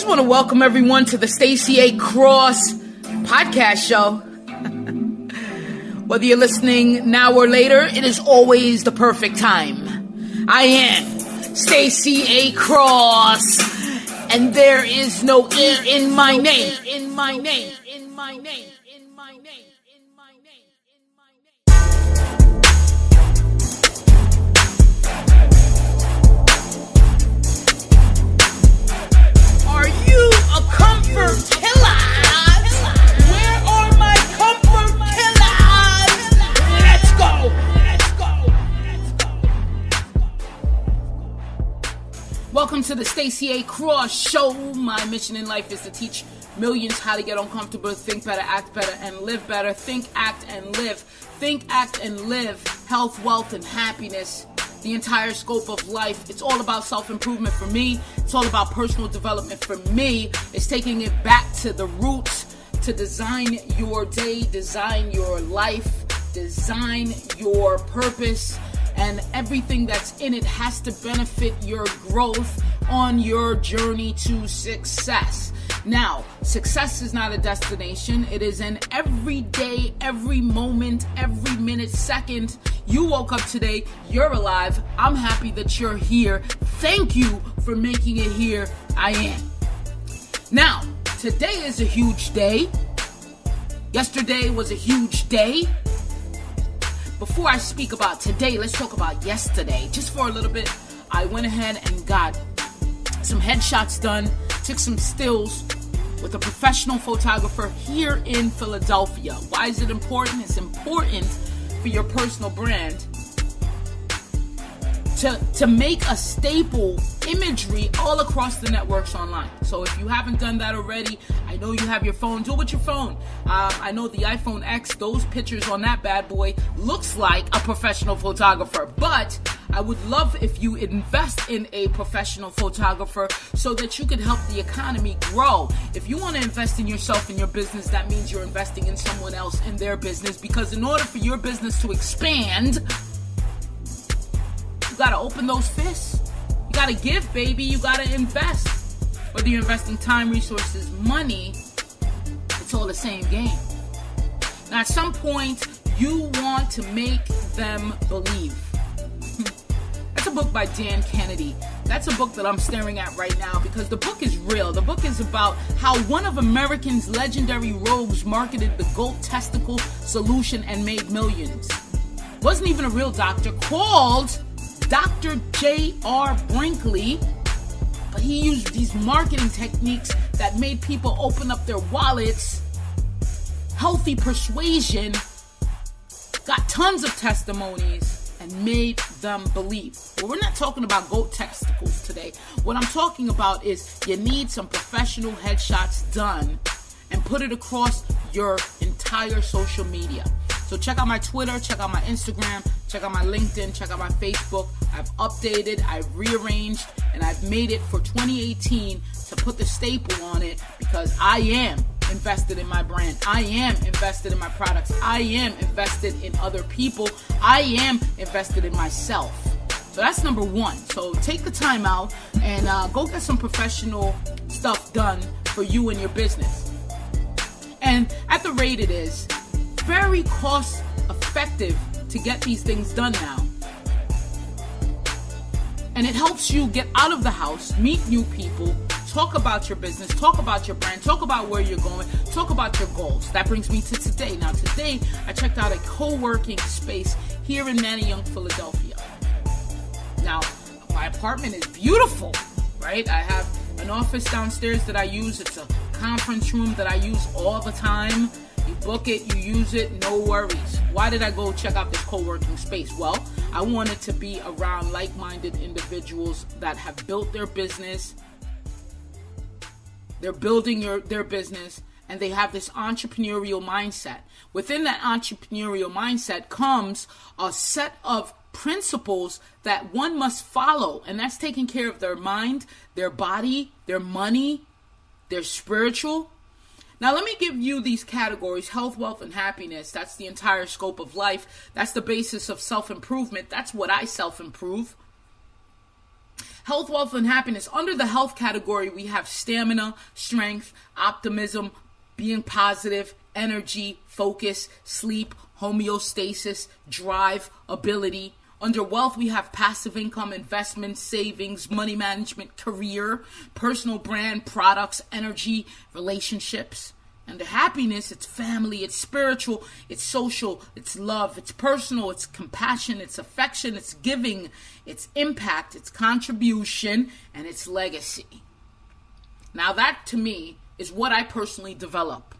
just want to welcome everyone to the Stacey A. Cross podcast show. Whether you're listening now or later, it is always the perfect time. I am Stacey A. Cross, and there is no E in my name. Are you a comfort killer? Where are my comfort killers? Let's go. Welcome to the Stacey A. Cross Show. My mission in life is to teach millions how to get uncomfortable, think better, act better, and live better. Think, act, and live. Think, act, and live. Health, wealth, and happiness. The entire scope of life. It's all about self-improvement for me. It's all about personal development for me. It's taking it back to the roots to design your day, design your life, design your purpose, and everything that's in it has to benefit your growth on your journey to success. Now, success is not a destination. It is an everyday, every moment, every minute, second. You woke up today. You're alive. I'm happy that you're here. Thank you for making it here. I am. Now, today is a huge day. Yesterday was a huge day. Before I speak about today, let's talk about yesterday. Just for a little bit, I went ahead and got some headshots done, took some stills with a professional photographer here in Philadelphia. Why is it important? It's important for your personal brand to make a staple imagery all across the networks online. So if you haven't done that already, I know you have your phone. Do it with your phone. I know the iPhone X, those pictures on that bad boy looks like a professional photographer. But I would love if you invest in a professional photographer so that you can help the economy grow. If you want to invest in yourself and your business, that means you're investing in someone else in their business. Because in order for your business to expand, you got to open those fists. You got to give, baby. You got to invest. Whether you're investing time, resources, money, it's all the same game. Now, at some point, you want to make them believe. That's a book by Dan Kennedy. That's a book that I'm staring at right now because the book is real. The book is about how one of America's legendary rogues marketed the goat testicle solution and made millions. Wasn't even a real doctor, called Dr. J.R. Brinkley, but he used these marketing techniques that made people open up their wallets, healthy persuasion, got tons of testimonies, and made them believe. Well, we're not talking about goat testicles today. What I'm talking about is you need some professional headshots done and put it across your entire social media. So check out my Twitter, check out my Instagram, check out my LinkedIn, check out my Facebook. I've updated, I've rearranged, and I've made it for 2018 to put the staple on it because I am invested in my brand. I am invested in my products. I am invested in other people. I am invested in myself. So that's number one. So take the time out and go get some professional stuff done for you and your business. And at the rate it is, very cost effective to get these things done now. And it helps you get out of the house, meet new people, talk about your business, talk about your brand, talk about where you're going, talk about your goals. That brings me to today. Now today, I checked out a co-working space here in Manayunk, Philadelphia. Now, my apartment is beautiful, right? I have an office downstairs that I use. It's a conference room that I use all the time. You book it, you use it, no worries. Why did I go check out this co-working space? Well, I wanted to be around like-minded individuals that have built their business. They're building their business, and they have this entrepreneurial mindset. Within that entrepreneurial mindset comes a set of principles that one must follow, and that's taking care of their mind, their body, their money, their spiritual. Now, let me give you these categories: health, wealth, and happiness. That's the entire scope of life. That's the basis of self-improvement. That's what I self-improve. Health, wealth, and happiness. Under the health category, we have stamina, strength, optimism, being positive, energy, focus, sleep, homeostasis, drive, ability. Under wealth, we have passive income, investments, savings, money management, career, personal brand, products, energy, relationships. Under happiness, it's family, it's spiritual, it's social, it's love, it's personal, it's compassion, it's affection, it's giving, it's impact, it's contribution, and it's legacy. Now that, to me, is what I personally develop.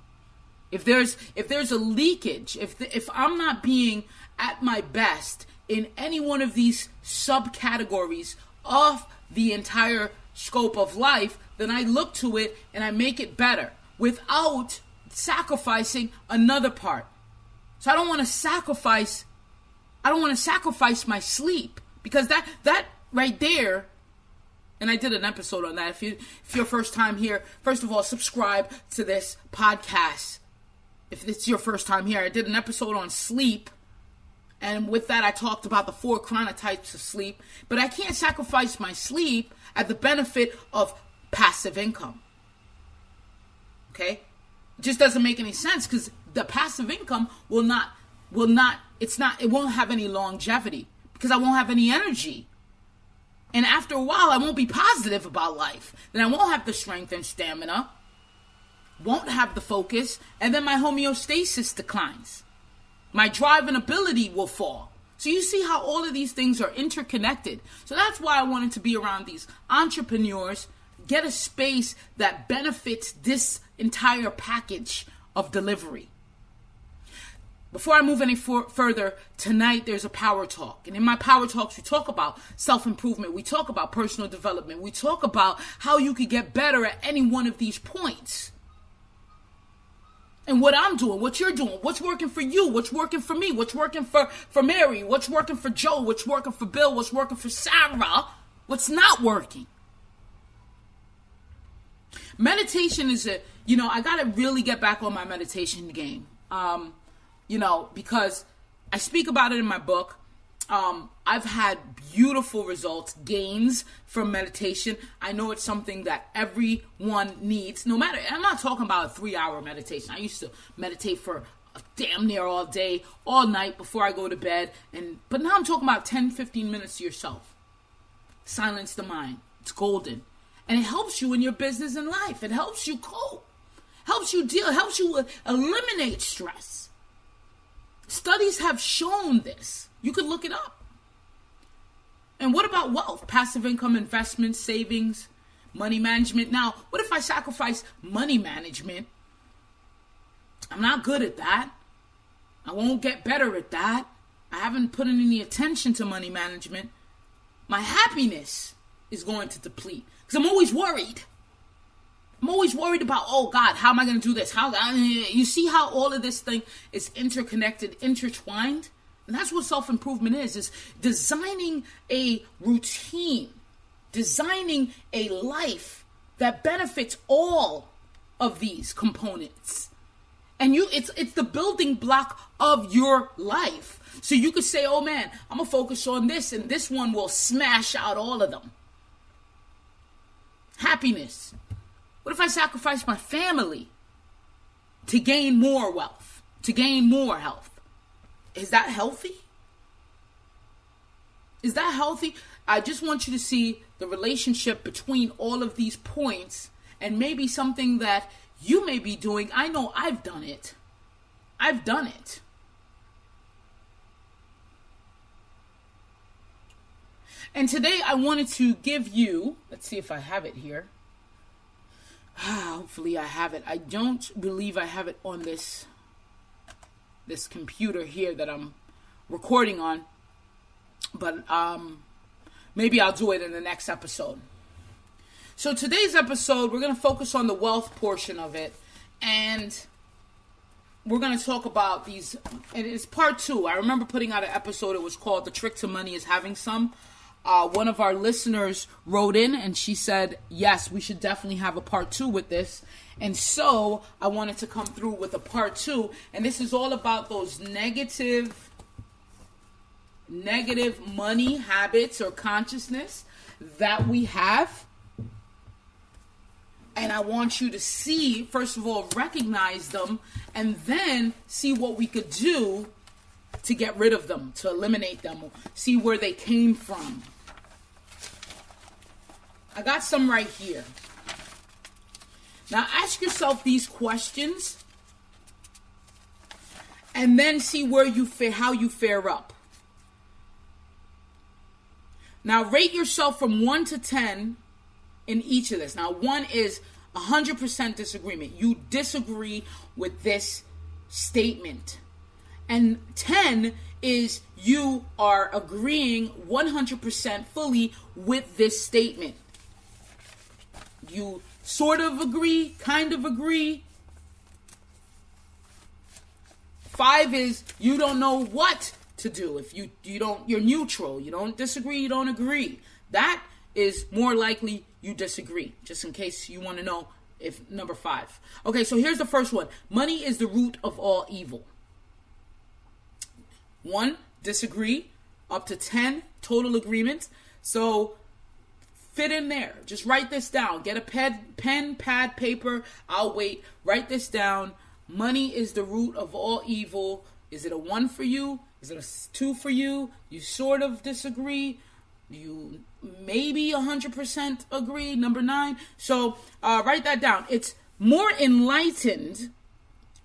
If there's a leakage, if I'm not being at my best in any one of these subcategories of the entire scope of life, then I look to it and I make it better without sacrificing another part. So I don't want to sacrifice my sleep, because that right there, and I did an episode on that. If you're first time here, first of all, subscribe to this podcast. If it's your first time here, I did an episode on sleep. And with that, I talked about the 4 chronotypes of sleep. But I can't sacrifice my sleep at the benefit of passive income. Okay? It just doesn't make any sense, because the passive income it won't have any longevity, because I won't have any energy. And after a while, I won't be positive about life. Then I won't have the strength and stamina, won't have the focus, and then my homeostasis declines. My drive and ability will fall. So you see how all of these things are interconnected. So that's why I wanted to be around these entrepreneurs, get a space that benefits this entire package of delivery. Before I move any further, tonight there's a power talk. And in my power talks, we talk about self-improvement. We talk about personal development. We talk about how you could get better at any one of these points. And what I'm doing, what you're doing, what's working for you, what's working for me, what's working for Mary, what's working for Joe, what's working for Bill, what's working for Sarah, what's not working. Meditation is I got to really get back on my meditation game. Because I speak about it in my book. I've had beautiful results, gains from meditation. I know it's something that everyone needs. No matter, I'm not talking about a 3-hour meditation. I used to meditate for damn near all day, all night before I go to bed. But now I'm talking about 10, 15 minutes to yourself. Silence the mind. It's golden. And it helps you in your business and life. It helps you cope. Helps you deal. Helps you eliminate stress. Studies have shown this. You could look it up. And what about wealth? Passive income, investments, savings, money management. Now, what if I sacrifice money management? I'm not good at that. I won't get better at that. I haven't put in any attention to money management. My happiness is going to deplete, because I'm always worried. I'm always worried about, oh God, how am I going to do this? You see how all of this thing is interconnected, intertwined? And that's what self-improvement is designing a routine, designing a life that benefits all of these components. And it's the building block of your life. So you could say, oh man, I'm going to focus on this, and this one will smash out all of them. Happiness. What if I sacrifice my family to gain more wealth, to gain more health? Is that healthy? Is that healthy? I just want you to see the relationship between all of these points, and maybe something that you may be doing. I know I've done it. I've done it. And today I wanted to give you, let's see if I have it here. Hopefully I have it. I don't believe I have it on this computer here that I'm recording on. But maybe I'll do it in the next episode. So today's episode, we're going to focus on the wealth portion of it. And we're going to talk about these. And it's part 2. I remember putting out an episode. It was called The Trick to Money is Having Some. One of our listeners wrote in and she said, yes, we should definitely have a part 2 with this. And so I wanted to come through with a part 2. And this is all about those negative negative money habits or consciousness that we have. And I want you to see, first of all, recognize them, and then see what we could do to get rid of them, to eliminate them, see where they came from. I got some right here. Now ask yourself these questions and then see where you how you fare up. Now rate yourself from 1 to 10 in each of this. Now 1 is 100% disagreement. You disagree with this statement. And 10 is you are agreeing 100% fully with this statement. You sort of agree, kind of agree. 5 is you don't know what to do. If you're neutral. You don't disagree, you don't agree. That is more likely you disagree, just in case you want to know if number 5. Okay, so here's the first one. Money is the root of all evil. 1, disagree, up to 10, total agreement. So fit in there. Just write this down. Get a pen, pad, paper. I'll wait. Write this down. Money is the root of all evil. Is it a 1 for you? Is it a 2 for you? You sort of disagree. You maybe 100% agree. Number 9. So write that down. It's more enlightened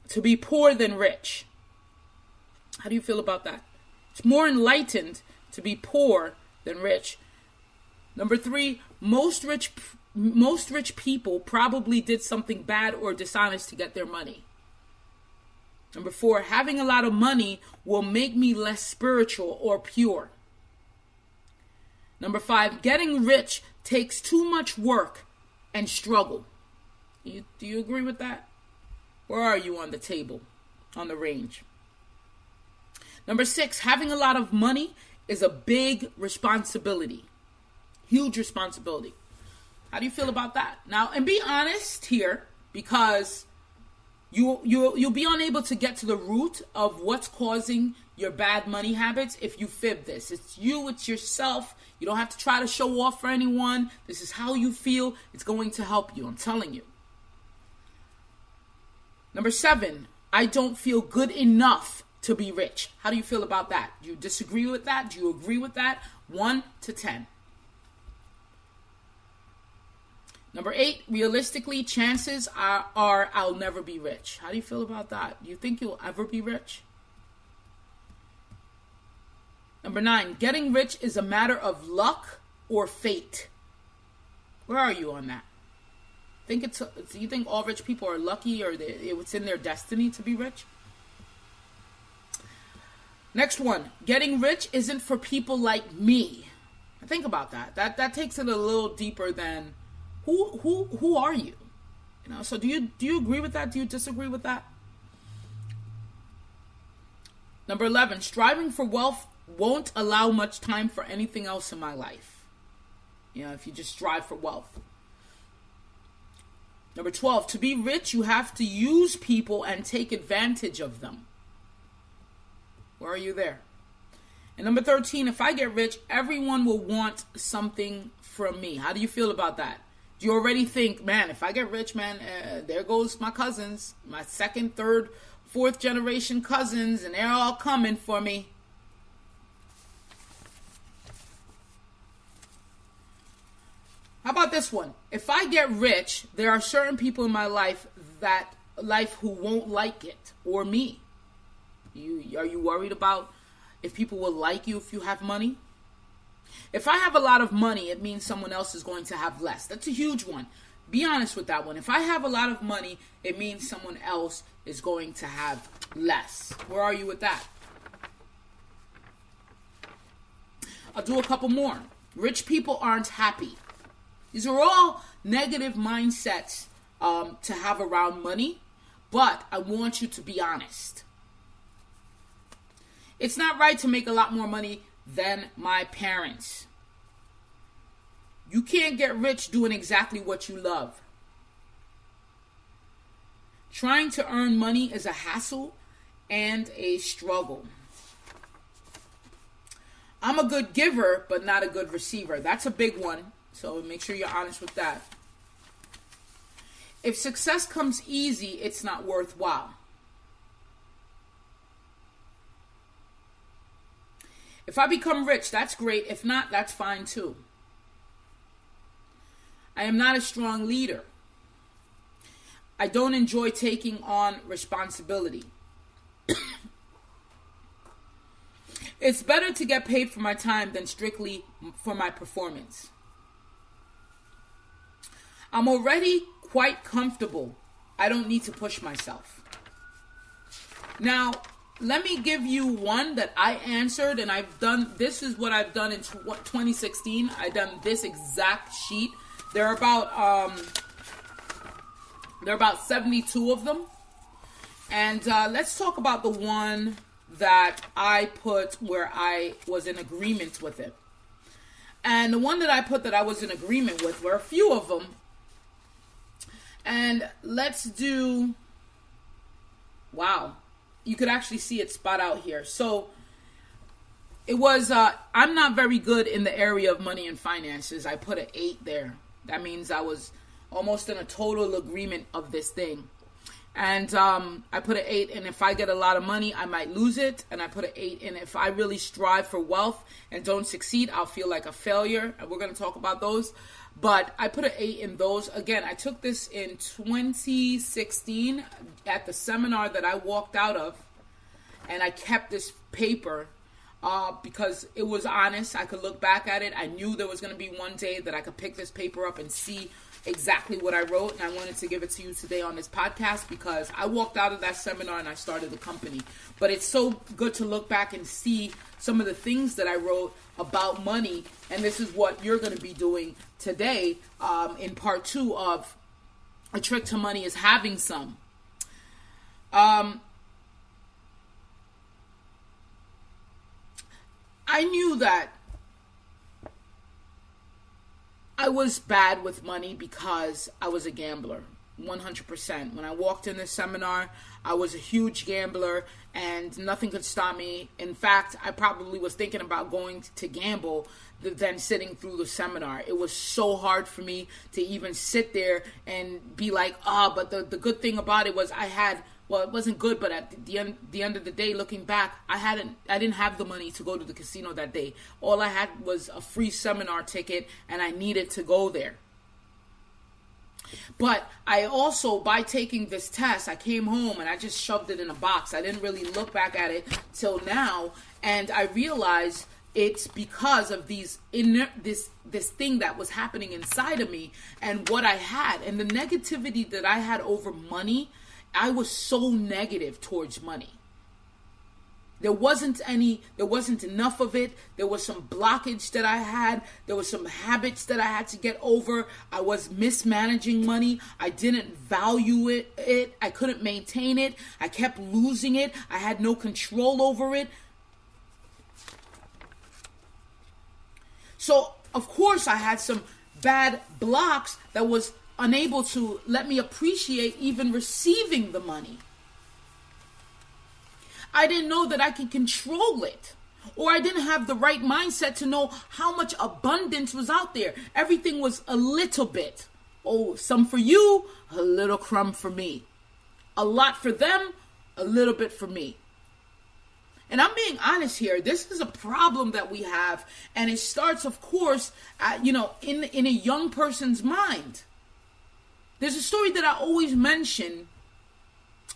to be poor than rich. How do you feel about that? It's more enlightened to be poor than rich. Number 3, most rich people probably did something bad or dishonest to get their money. Number 4, having a lot of money will make me less spiritual or pure. Number 5, getting rich takes too much work and struggle. Do you agree with that? Where are you on the table, on the range? Number 6, having a lot of money is a big responsibility. Huge responsibility. How do you feel about that? Now, and be honest here, because you'll be unable to get to the root of what's causing your bad money habits if you fib this. It's you, it's yourself. You don't have to try to show off for anyone. This is how you feel. It's going to help you. I'm telling you. Number 7, I don't feel good enough to be rich. How do you feel about that? Do you disagree with that? Do you agree with that? 1 to 10. Number 8, realistically, chances are I'll never be rich. How do you feel about that? Do you think you'll ever be rich? Number 9, getting rich is a matter of luck or fate. Where are you on that? Do you think all rich people are lucky, or it's in their destiny to be rich? Next one, getting rich isn't for people like me. Think about that. That takes it a little deeper than who are you? You know. So do you agree with that? Do you disagree with that? Number 11, striving for wealth won't allow much time for anything else in my life. You know, if you just strive for wealth. Number 12, to be rich, you have to use people and take advantage of them. Where are you there? And number 13, if I get rich, everyone will want something from me. How do you feel about that? Do you already think, man, if I get rich, man, there goes my cousins, my 2nd, 3rd, 4th generation cousins, and they're all coming for me? How about this one? If I get rich, there are certain people in my life who won't like it, or me. Are you worried about if people will like you if you have money? If I have a lot of money, it means someone else is going to have less. That's a huge one. Be honest with that one. If I have a lot of money, it means someone else is going to have less. Where are you with that? I'll do a couple more. Rich people aren't happy. These are all negative mindsets to have around money, but I want you to be honest. It's not right to make a lot more money than my parents. You can't get rich doing exactly what you love. Trying to earn money is a hassle and a struggle. I'm a good giver, but not a good receiver. That's a big one. So make sure you're honest with that. If success comes easy, it's not worthwhile. If I become rich, that's great. If not, that's fine too. I am not a strong leader. I don't enjoy taking on responsibility. It's better to get paid for my time than strictly for my performance. I'm already quite comfortable. I don't need to push myself. Now, let me give you one that I answered, and this is what I've done in 2016. I've done this exact sheet. There are about 72 of them. And let's talk about the one that I put where I was in agreement with it. And the one that I put that I was in agreement with were a few of them. And let's do, wow, you could actually see it spot out here. So it was, I'm not very good in the area of money and finances. I put an 8 there. That means I was almost in a total agreement of this thing. And I put an 8, and if I get a lot of money, I might lose it. And I put an 8, and if I really strive for wealth and don't succeed, I'll feel like a failure. And we're going to talk about those. But I put an 8 in those. Again, I took this in 2016 at the seminar that I walked out of. And I kept this paper because it was honest. I could look back at it. I knew there was going to be one day that I could pick this paper up and see exactly what I wrote, and I wanted to give it to you today on this podcast because I walked out of that seminar and I started the company. But it's so good to look back and see some of the things that I wrote about money, and this is what you're going to be doing today in part 2 of A Trick to Money is Having Some. I knew that I was bad with money because I was a gambler, 100%. When I walked in this seminar, I was a huge gambler and nothing could stop me. In fact, I probably was thinking about going to gamble than sitting through the seminar. It was so hard for me to even sit there and be like, but the good thing about it was it wasn't good, but at the end of the day, looking back, I didn't have the money to go to the casino that day. All I had was a free seminar ticket, and I needed to go there. But I also, by taking this test, I came home and I just shoved it in a box. I didn't really look back at it till now, and I realized it's because of this thing that was happening inside of me and what I had and the negativity that I had over money. I was so negative towards money. There wasn't enough of it. There was some blockage that I had. There was some habits that I had to get over. I was mismanaging money. I didn't value it. I couldn't maintain it. I kept losing it. I had no control over it. So, of course, I had some bad blocks that was unable to let me appreciate even receiving the money. I didn't know that I could control it, or I didn't have the right mindset to know how much abundance was out there. Everything was a little bit. Oh, some for you, a little crumb for me. A lot for them, a little bit for me. And I'm being honest here. This is a problem that we have, and it starts, of course, in a young person's mind. There's a story that I always mention,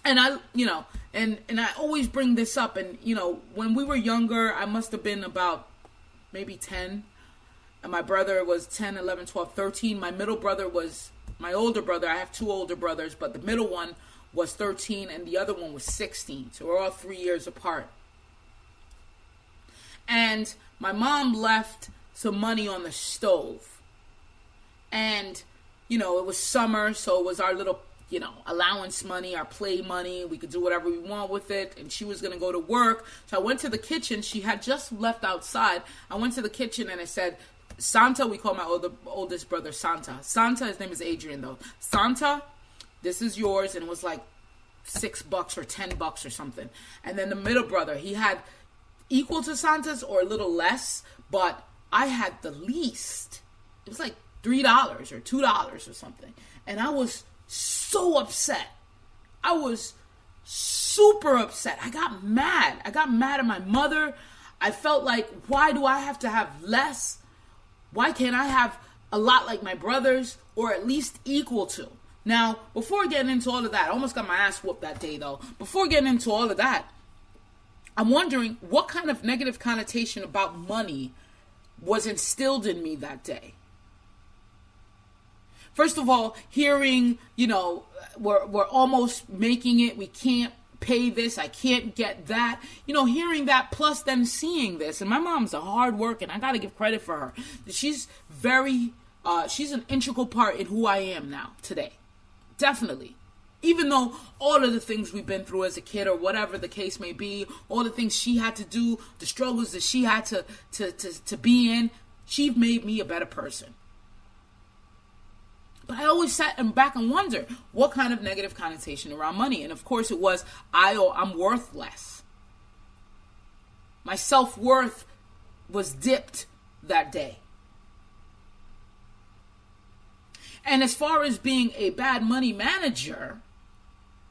and I always bring this up. And, when we were younger, I must have been about maybe 10. And my brother was 10, 11, 12, 13. My middle brother was my older brother. I have 2 older brothers, but the middle one was 13 and the other one was 16. So we're all 3 years apart. And my mom left some money on the stove. And it was summer, so it was our little, allowance money, our play money. We could do whatever we want with it. And she was going to go to work. So I went to the kitchen. She had just left outside. I went to the kitchen and I said, Santa, we call my oldest brother Santa. Santa, his name is Adrian though. Santa, this is yours. And it was like $6 or $10 or something. And then the middle brother, he had equal to Santa's or a little less, but I had the least. It was like $3 or $2 or something. And I was so upset. I was super upset. I got mad. I got mad at my mother. I felt like, why do I have to have less? Why can't I have a lot like my brothers, or at least equal to? Now, before getting into all of that, I almost got my ass whooped that day though. Before getting into all of that, I'm wondering what kind of negative connotation about money was instilled in me that day. First of all, hearing, we're almost making it, we can't pay this, I can't get that. Hearing that, plus then seeing this. And my mom's a hard worker, and I got to give credit for her. She's she's an integral part in who I am now, today. Definitely. Even though all of the things we've been through as a kid, or whatever the case may be, all the things she had to do, the struggles that she had to be in, she made me a better person. But I always sat back and wondered what kind of negative connotation around money. And of course it was, I'm worth less. My self-worth was dipped that day. And as far as being a bad money manager,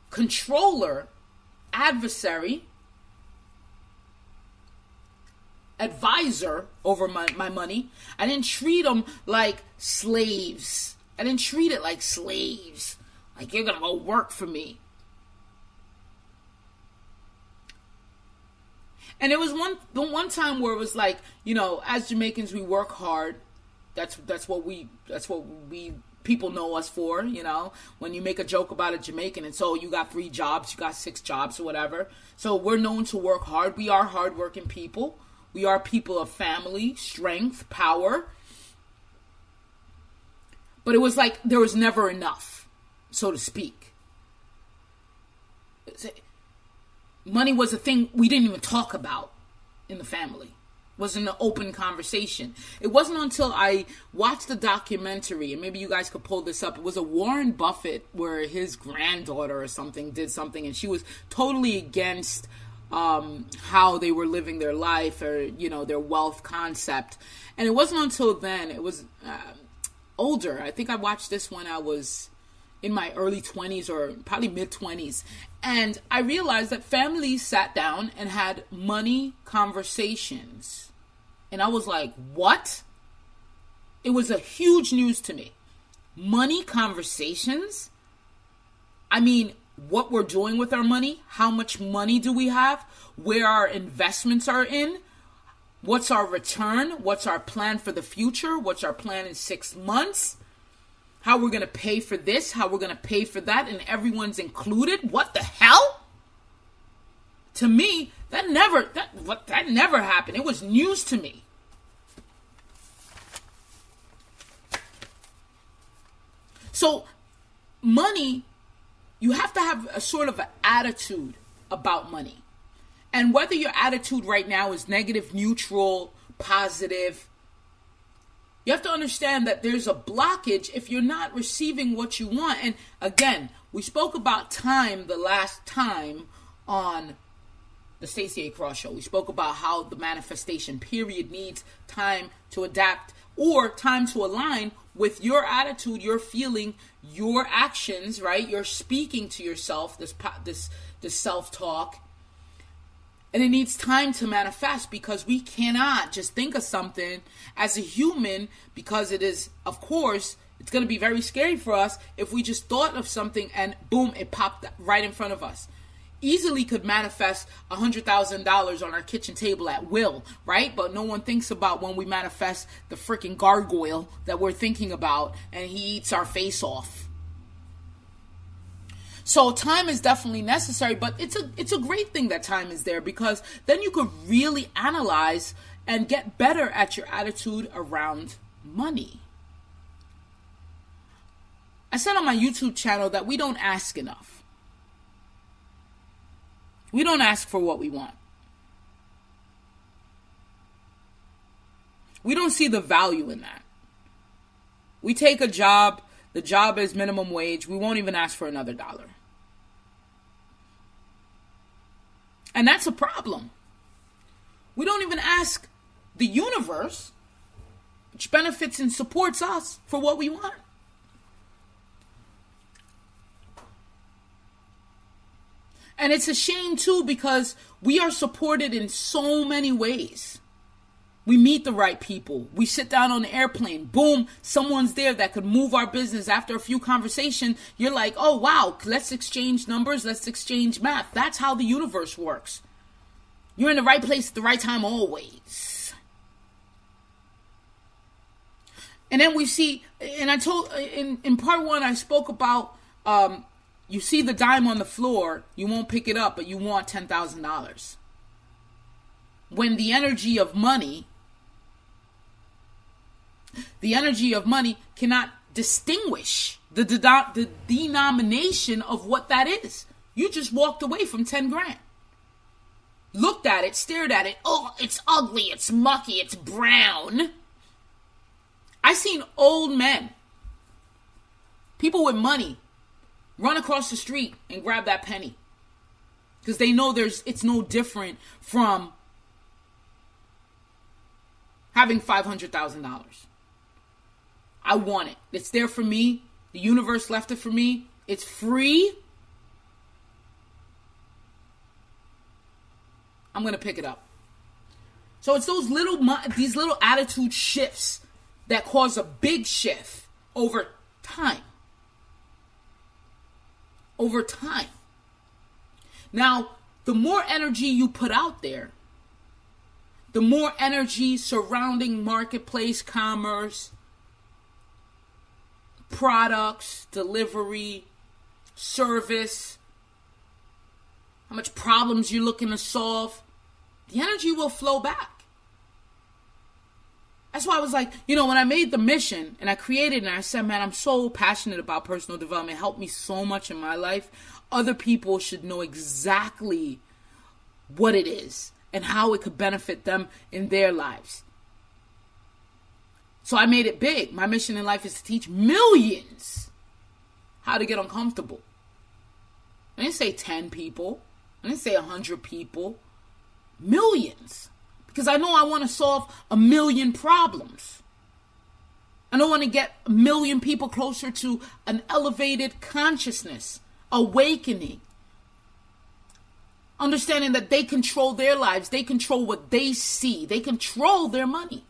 controller, adversary, advisor over my money, I didn't treat them like slaves. I didn't treat it like slaves. Like, you're going to go work for me. And it was one time where it was like, as Jamaicans, we work hard. That's what we people know us for, when you make a joke about a Jamaican and so you got 3 jobs, you got 6 jobs or whatever. So we're known to work hard. We are hardworking people. We are people of family, strength, power. But it was like there was never enough, so to speak. Money was a thing we didn't even talk about in the family. It wasn't an open conversation. It wasn't until I watched the documentary, and maybe you guys could pull this up. It was a Warren Buffett where his granddaughter or something did something, and she was totally against how they were living their life, or, their wealth concept. And it wasn't until then, it was older. I think I watched this when I was in my early 20s or probably mid 20s. And I realized that families sat down and had money conversations. And I was like, what? It was a huge news to me. Money conversations? I mean, what we're doing with our money, how much money do we have, where our investments are in, what's our return, what's our plan for the future, what's our plan in 6 months, how we're going to pay for this, how we're going to pay for that, and everyone's included. What the hell? To me, that never happened. It was news to me. So, money, you have to have a sort of an attitude about money. And whether your attitude right now is negative, neutral, positive, you have to understand that there's a blockage if you're not receiving what you want. And again, we spoke about time the last time on the Stacey A. Cross Show. We spoke about how the manifestation period needs time to adapt or time to align with your attitude, your feeling, your actions, right? You're speaking to yourself, this self-talk. And it needs time to manifest, because we cannot just think of something as a human, because it is, of course, it's going to be very scary for us if we just thought of something and boom, it popped right in front of us. Easily could manifest $100,000 on our kitchen table at will, right? But no one thinks about when we manifest the freaking gargoyle that we're thinking about and he eats our face off. So time is definitely necessary, but it's a great thing that time is there, because then you could really analyze and get better at your attitude around money. I said on my YouTube channel that we don't ask enough. We don't ask for what we want. We don't see the value in that. We take a job, the job is minimum wage, we won't even ask for another dollar. And that's a problem. We don't even ask the universe, which benefits and supports us, for what we want. And it's a shame too, because we are supported in so many ways. We meet the right people. We sit down on the airplane. Boom, someone's there that could move our business. After a few conversations, you're like, oh, wow, let's exchange numbers. Let's exchange math. That's how the universe works. You're in the right place at the right time always. And then we see, and I told, in part one, I spoke about, you see the dime on the floor, you won't pick it up, but you want $10,000. When the energy of money cannot distinguish the denomination of what that is. You just walked away from 10 grand. Looked at it, stared at it. Oh, it's ugly, it's mucky, it's brown. I seen old men, people with money, run across the street and grab that penny. Because they know it's no different from having $500,000. I want it. It's there for me. The universe left it for me. It's free. I'm going to pick it up. So it's these little attitude shifts that cause a big shift over time. Over time. Now, the more energy you put out there, the more energy surrounding marketplace, commerce, products, delivery, service, how much problems you're looking to solve, the energy will flow back. That's why I was like, when I made the mission and I created it and I said, man, I'm so passionate about personal development. It helped me so much in my life. Other people should know exactly what it is and how it could benefit them in their lives. So I made it big. My mission in life is to teach millions how to get uncomfortable. I didn't say 10 people. I didn't say 100 people. Millions. Because I know I want to solve 1 million problems. I don't want to get 1 million people closer to an elevated consciousness, awakening. Understanding that they control their lives. They control what they see. They control their money.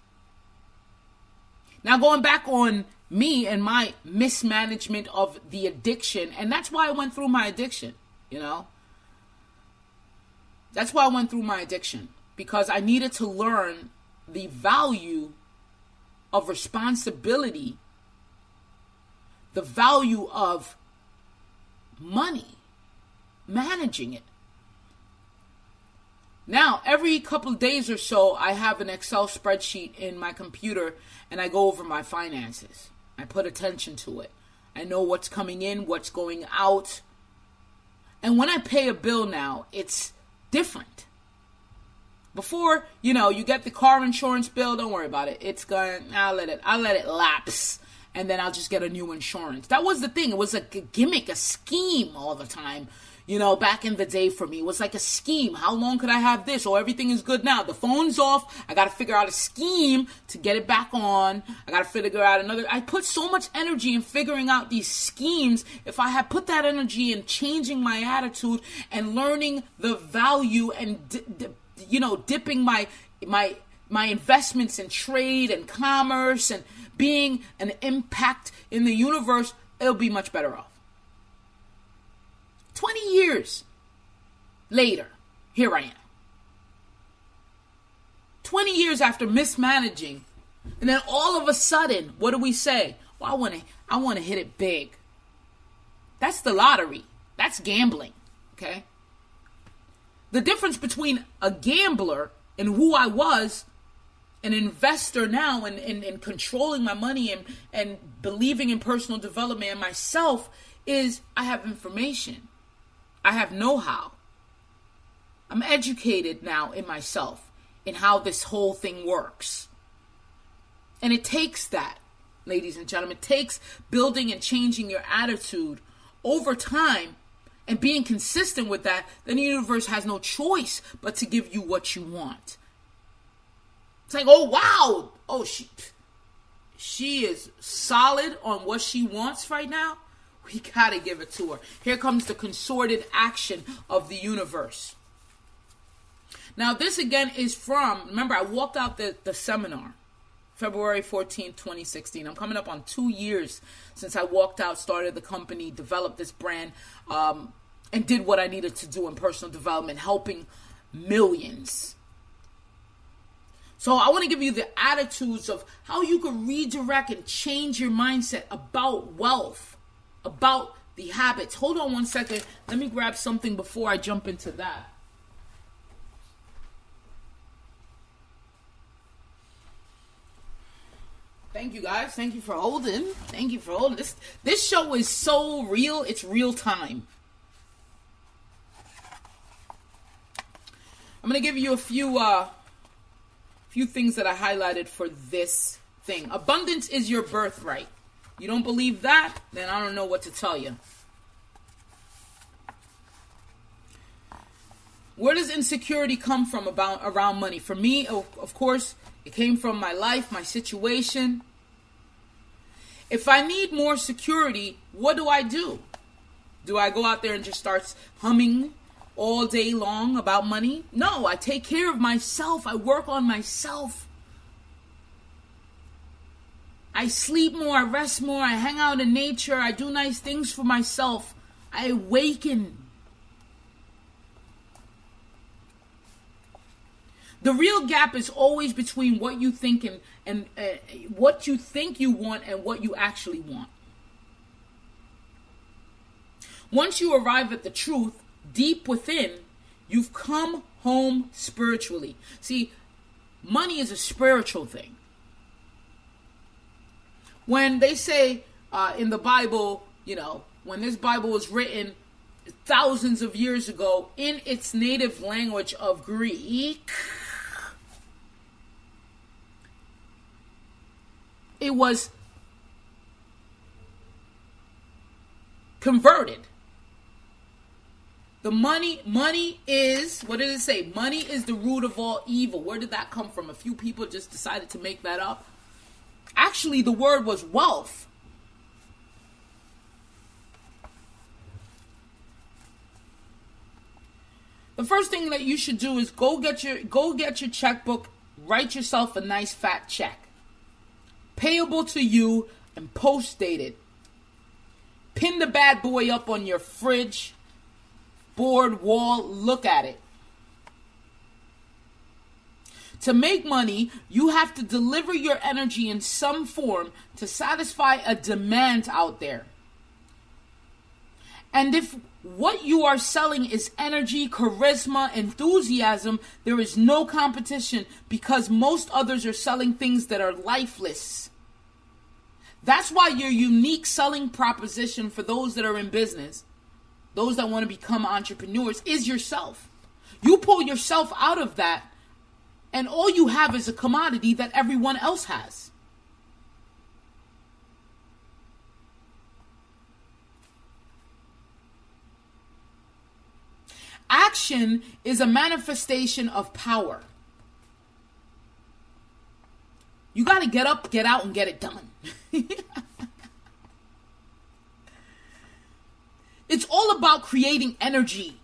Now going back on me and my mismanagement of the addiction, and that's why I went through my addiction, That's why I went through my addiction, because I needed to learn the value of responsibility, the value of money, managing it. Now, every couple of days or so, I have an Excel spreadsheet in my computer and I go over my finances. I put attention to it. I know what's coming in, what's going out. And when I pay a bill now, it's different. Before, you get the car insurance bill, don't worry about it. I'll let it lapse. And then I'll just get a new insurance. That was the thing. It was a gimmick, a scheme all the time. Back in the day for me, it was like a scheme. How long could I have this? Oh, everything is good now. The phone's off. I got to figure out a scheme to get it back on. I got to figure out another. I put so much energy in figuring out these schemes. If I had put that energy in changing my attitude and learning the value and, dipping my investments in trade and commerce and being an impact in the universe, it'll be much better off. 20 years later, here I am. 20 years after mismanaging, and then all of a sudden, what do we say? Well, I want to hit it big. That's the lottery. That's gambling, okay? The difference between a gambler and who I was, an investor now, and controlling my money and believing in personal development and myself, is I have information. I have know-how. I'm educated now in myself, in how this whole thing works. And it takes that, ladies and gentlemen. It takes building and changing your attitude over time and being consistent with that. Then the universe has no choice but to give you what you want. It's like, oh, wow. Oh, she is solid on what she wants right now. We gotta give it to her. Here comes the concerted action of the universe. Now, this again is from, remember, I walked out the seminar, February 14th, 2016. I'm coming up on 2 years since I walked out, started the company, developed this brand, and did what I needed to do in personal development, helping millions. So I want to give you the attitudes of how you can redirect and change your mindset about wealth, about the habits. Hold on one second. Let me grab something before I jump into that. Thank you guys. Thank you for holding. Thank you for holding. This show is so real. It's real time. I'm going to give you a few things that I highlighted for this thing. Abundance is your birthright. You don't believe that? Then I don't know what to tell you. Where does insecurity come from around money? For me, of course, it came from my life, my situation. If I need more security, what do? Do I go out there and just start humming all day long about money? No, I take care of myself. I work on myself. I sleep more, I rest more, I hang out in nature, I do nice things for myself. I awaken. The real gap is always between what you think and what you think you want and what you actually want. Once you arrive at the truth deep within, you've come home spiritually. See, money is a spiritual thing. When they say in the Bible, when this Bible was written thousands of years ago in its native language of Greek, it was converted. The money is, what did it say? Money is the root of all evil. Where did that come from? A few people just decided to make that up. Actually, the word was wealth. The first thing that you should do is go get your checkbook, write yourself a nice fat check. Payable to you and post dated. Pin the bad boy up on your fridge, board, wall, look at it. To make money, you have to deliver your energy in some form to satisfy a demand out there. And if what you are selling is energy, charisma, enthusiasm, there is no competition because most others are selling things that are lifeless. That's why your unique selling proposition for those that are in business, those that want to become entrepreneurs, is yourself. You pull yourself out of that, and all you have is a commodity that everyone else has. Action is a manifestation of power. You got to get up, get out, and get it done. It's all about creating energy.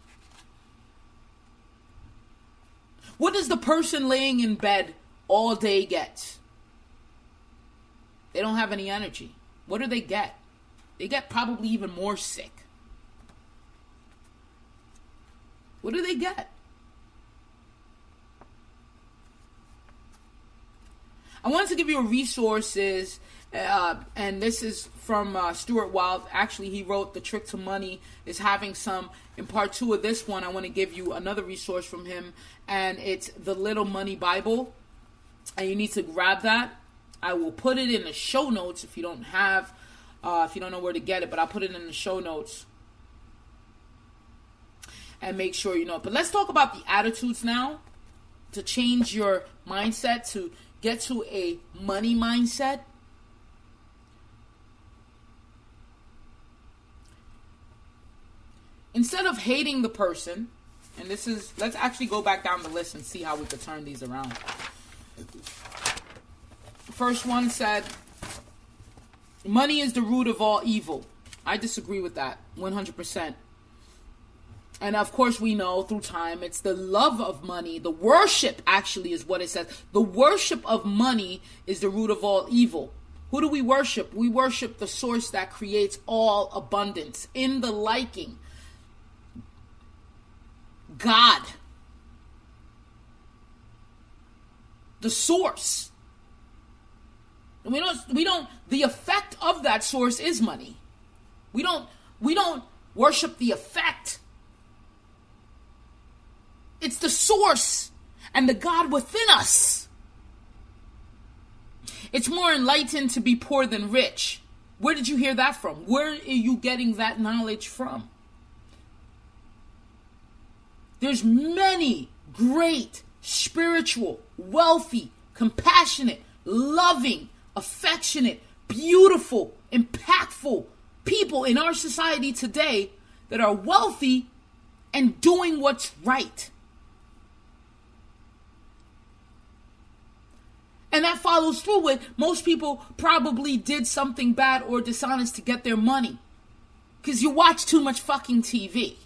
What does the person laying in bed all day get? They don't have any energy. What do they get? They get probably even more sick. What do they get? I wanted to give you resources, and this is from Stuart Wilde. Actually, he wrote The Trick to Money is having some. In part 2 of this one, I want to give you another resource from him, and it's The Little Money Bible, and you need to grab that. I will put it in the show notes if you don't know where to get it, but I'll put it in the show notes. And make sure you know. But let's talk about the attitudes now to change your mindset, to get to a money mindset. Instead of hating the person, and let's actually go back down the list and see how we could turn these around. First one said, money is the root of all evil. I disagree with that 100%. And of course we know through time it's the love of money. The worship actually is what it says. The worship of money is the root of all evil. Who do we worship? We worship the source that creates all abundance in the liking. God. The source. And we don't, the effect of that source is money. We don't worship the effect. It's the source and the God within us. It's more enlightened to be poor than rich. Where did you hear that from? Where are you getting that knowledge from? There's many great, spiritual, wealthy, compassionate, loving, affectionate, beautiful, impactful people in our society today that are wealthy and doing what's right. And that follows through with most people probably did something bad or dishonest to get their money. Because you watch too much fucking TV.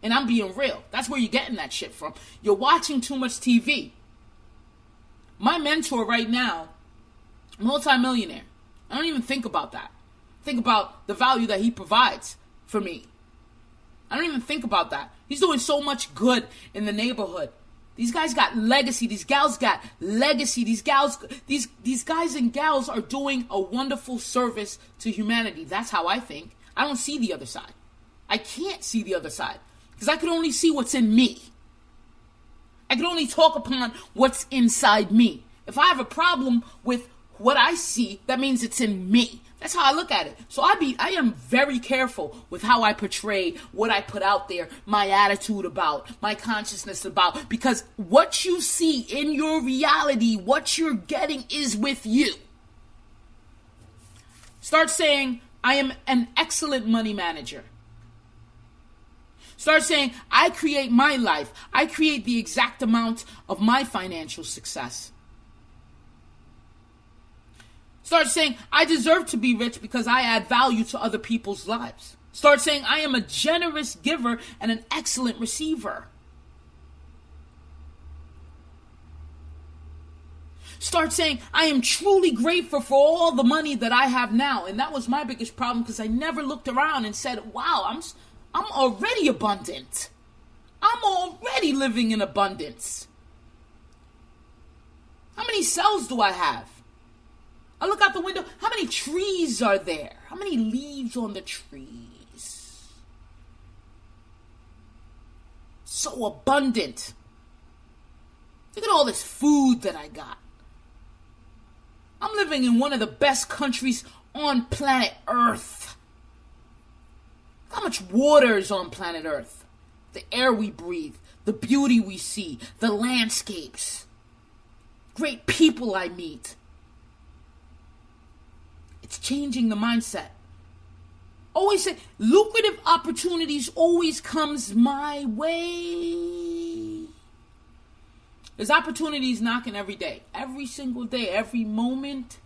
And I'm being real. That's where you're getting that shit from. You're watching too much TV. My mentor right now, multi-millionaire. I don't even think about that. Think about the value that he provides for me. I don't even think about that. He's doing so much good in the neighborhood. These guys got legacy. These gals got legacy. These guys and gals are doing a wonderful service to humanity. That's how I think. I don't see the other side. I can't see the other side because I can only see what's in me. I can only talk upon what's inside me. If I have a problem with what I see, that means it's in me. That's how I look at it. So I am very careful with how I portray what I put out there, my attitude about, my consciousness about, because what you see in your reality, what you're getting is with you. Start saying, I am an excellent money manager. Start saying, I create my life. I create the exact amount of my financial success. Start saying, I deserve to be rich because I add value to other people's lives. Start saying, I am a generous giver and an excellent receiver. Start saying, I am truly grateful for all the money that I have now. And that was my biggest problem because I never looked around and said, wow, I'm already abundant. I'm already living in abundance. How many cells do I have? I look out the window. How many trees are there? How many leaves on the trees? So abundant. Look at all this food that I got. I'm living in one of the best countries on planet Earth. How much water is on planet Earth? The air we breathe, the beauty we see, the landscapes, great people I meet. It's changing the mindset. Always say, lucrative opportunities always comes my way. There's opportunities knocking every day. Every single day, every moment,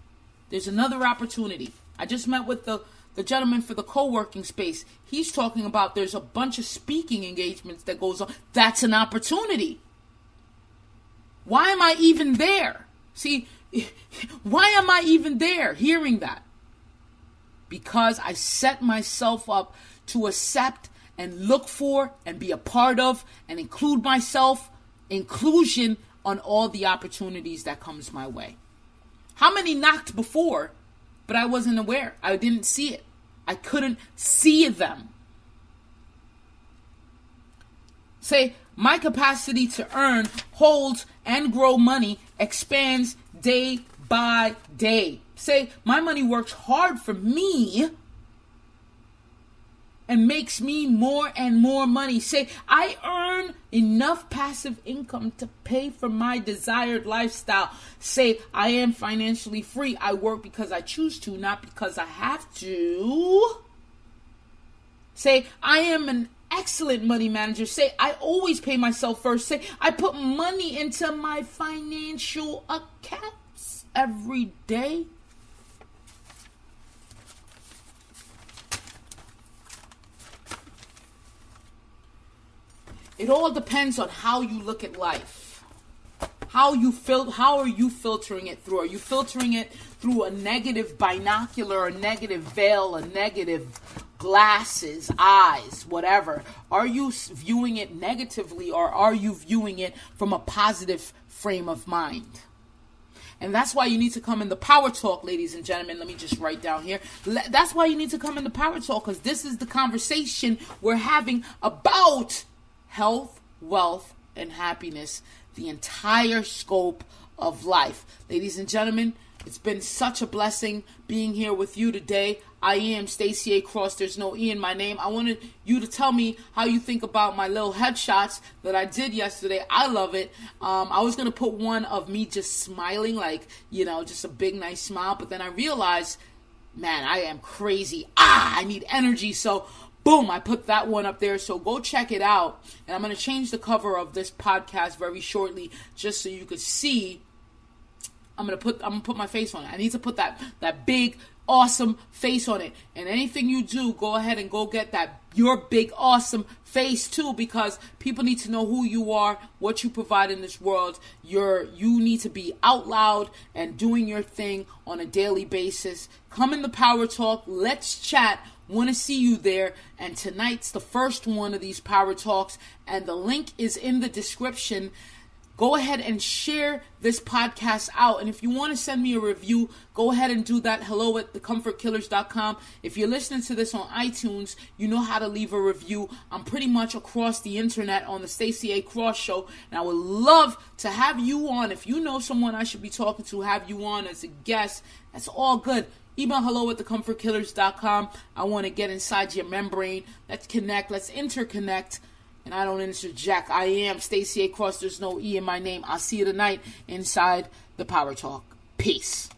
there's another opportunity. I just met with the gentleman for the co-working space. He's talking about there's a bunch of speaking engagements that goes on. That's an opportunity. Why am I even there? See, why am I even there hearing that? Because I set myself up to accept and look for and be a part of and include myself, inclusion on all the opportunities that comes my way. How many knocked before, but I wasn't aware. I didn't see it. I couldn't see them. Say, my capacity to earn, hold, and grow money expands day by day. Say, my money works hard for me and makes me more and more money. Say, I earn enough passive income to pay for my desired lifestyle. Say, I am financially free. I work because I choose to, not because I have to. Say, I am an excellent money manager. Say, I always pay myself first. Say, I put money into my financial accounts every day. It all depends on how you look at life. How are you filtering it through? Are you filtering it through a negative binocular, a negative veil, a negative glasses, eyes, whatever? Are you viewing it negatively, or are you viewing it from a positive frame of mind? And that's why you need to come in the Power Talk, ladies and gentlemen. Let me just write down here. That's why you need to come in the Power Talk, because this is the conversation we're having about health, wealth, and happiness, the entire scope of life. Ladies and gentlemen, it's been such a blessing being here with you today. I am Stacey A. Cross. There's no E in my name. I wanted you to tell me how you think about my little headshots that I did yesterday. I love it. I was going to put one of me just smiling, like, just a big, nice smile. But then I realized, man, I am crazy. I need energy. So boom, I put that one up there. So go check it out. And I'm going to change the cover of this podcast very shortly, just so you could see. I'm gonna put my face on it. I need to put that big, awesome face on it. And anything you do, go ahead and go get your big, awesome face too, because people need to know who you are, what you provide in this world. You need to be out loud and doing your thing on a daily basis. Come in the Power Talk. Let's chat. Want to see you there. And tonight's the first one of these Power Talks, and the link is in the description. Go ahead and share this podcast out. And if you want to send me a review, go ahead and do that. hello@thecomfortkillers.com. If you're listening to this on iTunes, you know how to leave a review. I'm pretty much across the internet on the Stacey A. Cross Show. And I would love to have you on. If you know someone I should be talking to, have you on as a guest. That's all good. Email hello@thecomfortkillers.com. I want to get inside your membrane. Let's connect. Let's interconnect. And I don't interject. I am Stacey A. Cross. There's no E in my name. I'll see you tonight inside the Power Talk. Peace.